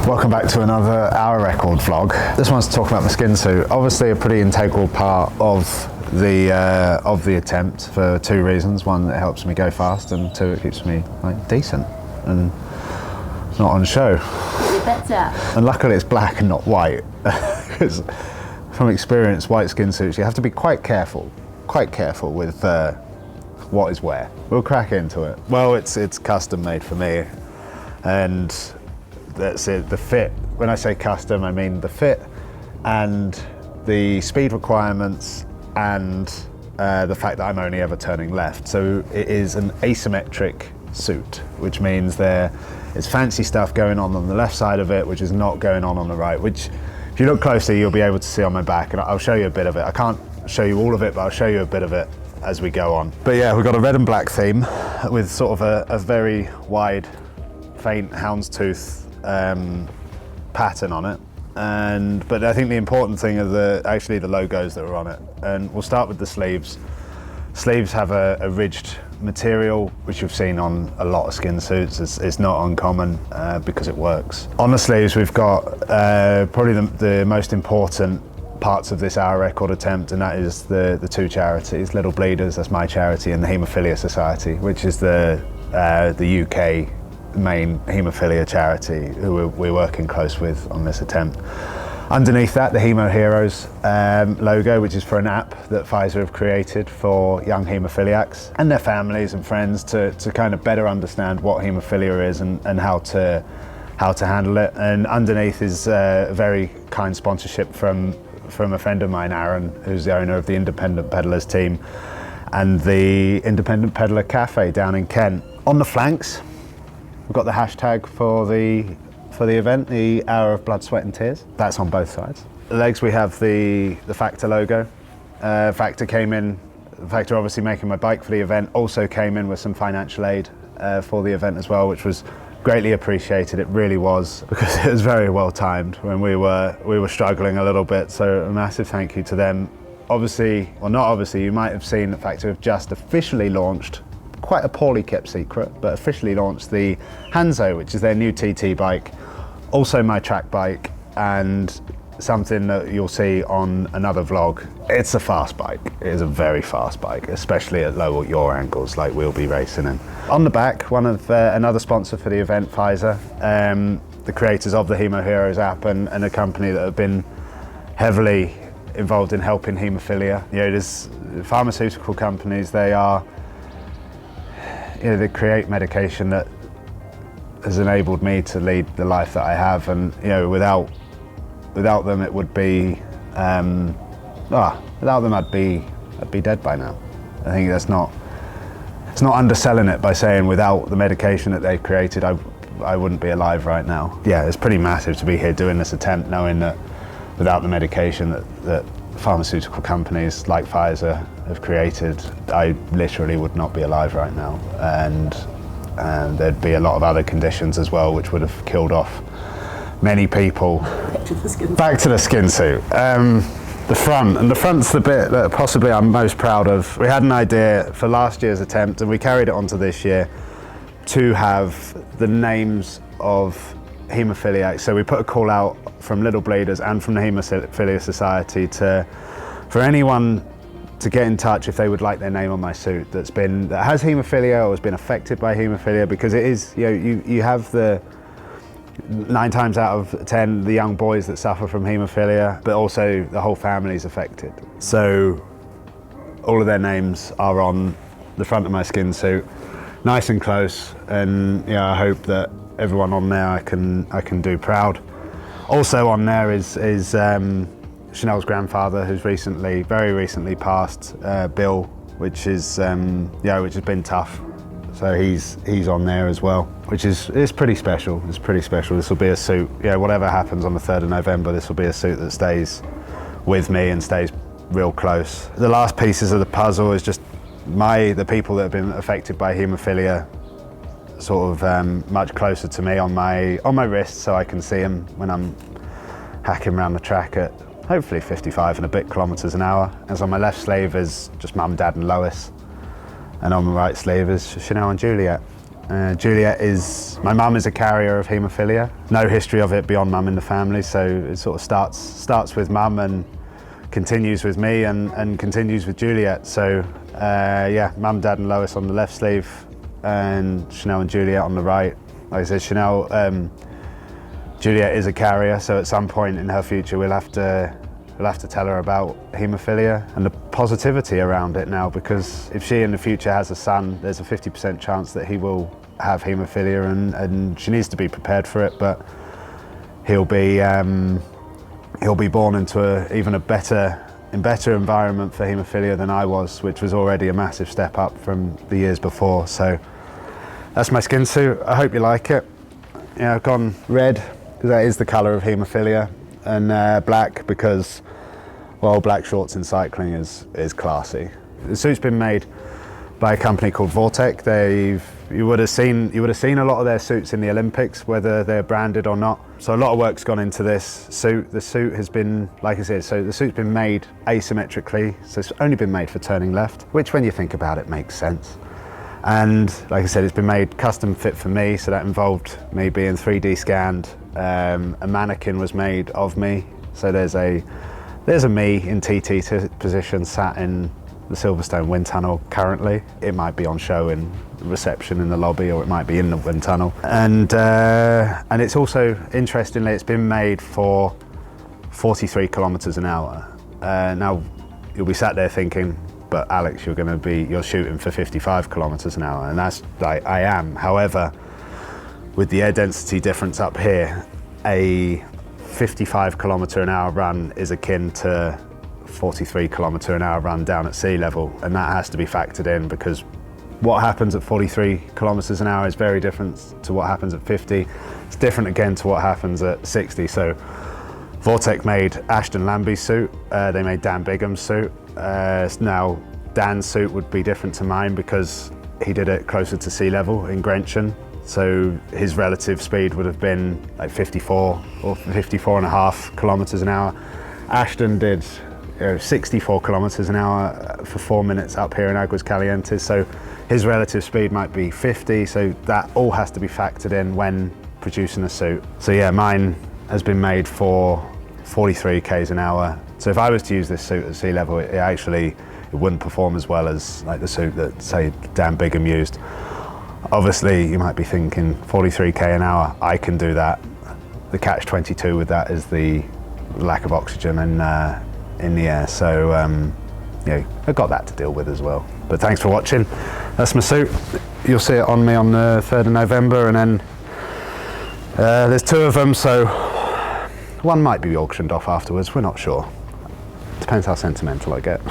Welcome back to another Hour Record vlog. This one's talking about my skin suit. Obviously a pretty integral part of the attempt for two reasons. One, it helps me go fast, and two, it keeps me decent and not on show. Better. And luckily it's black and not white. Because from experience, white skin suits, you have to be quite careful with what is where. We'll crack into it. Well, it's custom made for me, and that's it. The fit, when I say custom, I mean the fit and the speed requirements and the fact that I'm only ever turning left. So it is an asymmetric suit, which means there is fancy stuff going on the left side of it, which is not going on the right, which if you look closely, you'll be able to see on my back, and I'll show you a bit of it. I can't show you all of it, but I'll show you a bit of it as we go on. But yeah, we've got a red and black theme with sort of a very wide, faint houndstooth pattern on it. But I think the important thing are actually the logos that are on it. And we'll start with the sleeves. Sleeves have a ridged material, which you've seen on a lot of skin suits. It's not uncommon because it works. On the sleeves, we've got probably the most important parts of this Hour Record attempt, and that is the two charities, Little Bleeders, that's my charity, and the Haemophilia Society, which is the UK main haemophilia charity who we're working close with on this attempt. Underneath that, the Hemo Heroes logo, which is for an app that Pfizer have created for young haemophiliacs and their families and friends to kind of better understand what haemophilia is and how to handle it. And underneath is a very kind sponsorship from a friend of mine, Aaron, who's the owner of the Independent Peddlers team and the Independent Peddler Cafe down in Kent. On the flanks, we've got the hashtag for the event, the Hour of Blood, Sweat and Tears. That's on both sides. The legs, we have the Factor logo. Factor obviously making my bike for the event, also came in with some financial aid for the event as well, which was greatly appreciated. It really was, because it was very well timed when we were struggling a little bit. So a massive thank you to them. Obviously, well not obviously, you might have seen that Factor have just officially launched, quite a poorly kept secret, but officially launched the Hanzo, which is their new TT bike, also my track bike, and something that you'll see on another vlog. It's a fast bike. It is a very fast bike, especially at low yaw angles like we'll be racing in. On the back, one of another sponsor for the event, Pfizer, the creators of the Hemo Heroes app and a company that have been heavily involved in helping haemophilia. You know, there's pharmaceutical companies, they create medication that has enabled me to lead the life that I have, and without them it would be without them I'd be dead by now. I think it's not underselling it by saying without the medication that they've created I wouldn't be alive right now. Yeah, it's pretty massive to be here doing this attempt, knowing that without the medication that pharmaceutical companies like Pfizer have created, I literally would not be alive right now, and there'd be a lot of other conditions as well which would have killed off many people. Back to the skin suit. The front's the bit that possibly I'm most proud of. We had an idea for last year's attempt, and we carried it onto this year, to have the names of haemophiliacs. So we put a call out from Little Bleeders and from the Haemophilia Society for anyone to get in touch if they would like their name on my suit that has haemophilia or has been affected by haemophilia, because it is, you have the 9 times out of 10 the young boys that suffer from haemophilia, but also the whole family is affected. So all of their names are on the front of my skin suit, nice and close, and I hope that everyone on there I can do proud. Also on there is Chanel's grandfather, who's very recently passed, Bill, which has been tough. So he's on there as well, which is pretty special. It's pretty special. This will be a suit. Whatever happens on the 3rd of November, this will be a suit that stays with me and stays real close. The last pieces of the puzzle is just the people that have been affected by haemophilia, sort of much closer to me on my wrist, so I can see them when I'm hacking around the track at hopefully 55 and a bit kilometers an hour. As on my left sleeve is just Mum, Dad and Lois, and on my right sleeve is Chanel and Juliet. Juliet my mum is a carrier of haemophilia. No history of it beyond mum in the family, so it sort of starts with mum and continues with me and continues with Juliet. So yeah, mum, dad and Lois on the left sleeve and Chanel and Juliet on the right. Like I said, Juliet is a carrier, so at some point in her future we'll have to tell her about haemophilia and the positivity around it now, because if she in the future has a son, there's a 50% chance that he will have haemophilia, and she needs to be prepared for it, but he'll be born into even a better environment for haemophilia than I was, which was already a massive step up from the years before. So that's my skin suit. I hope you like it. Yeah, I've gone red because that is the colour of haemophilia, and black because, well, black shorts in cycling is classy. The suit's been made by a company called Vortec. You would have seen a lot of their suits in the Olympics, whether they're branded or not. So a lot of work's gone into this suit. The suit has been, like I said, so the suit's been made asymmetrically, so it's only been made for turning left, which when you think about it makes sense. And like I said, it's been made custom fit for me, so that involved me being 3D scanned. A mannequin was made of me, so there's a me in TT position sat in the Silverstone wind tunnel currently. It might be on show in reception in the lobby, or it might be in the wind tunnel. And it's also, interestingly, it's been made for 43 kilometers an hour. Now you'll be sat there thinking, but Alex, you're shooting for 55 kilometers an hour, and that's like I am. However, with the air density difference up here, a 55 kilometer an hour run is akin to 43 kilometer an hour run down at sea level, and that has to be factored in, because what happens at 43 kilometers an hour is very different to what happens at 50. It's different again to what happens at 60. So Vortec made Ashton Lambie's suit, they made Dan Bigham's suit. Now Dan's suit would be different to mine because he did it closer to sea level in Grenchen. So his relative speed would have been like 54 or 54 and a half kilometers an hour. Ashton did 64 kilometers an hour for 4 minutes up here in Aguascalientes. So his relative speed might be 50. So that all has to be factored in when producing a suit. So yeah, mine has been made for 43 k's an hour. So if I was to use this suit at sea level, it wouldn't perform as well as like the suit that, say, Dan Bigham used. Obviously, you might be thinking 43k an hour, I can do that. The catch-22 with that is the lack of oxygen in the air. So, I've got that to deal with as well. But thanks for watching. That's my suit. You'll see it on me on the 3rd of November, and then there's 2 of them, so one might be auctioned off afterwards, we're not sure. Depends how sentimental I get.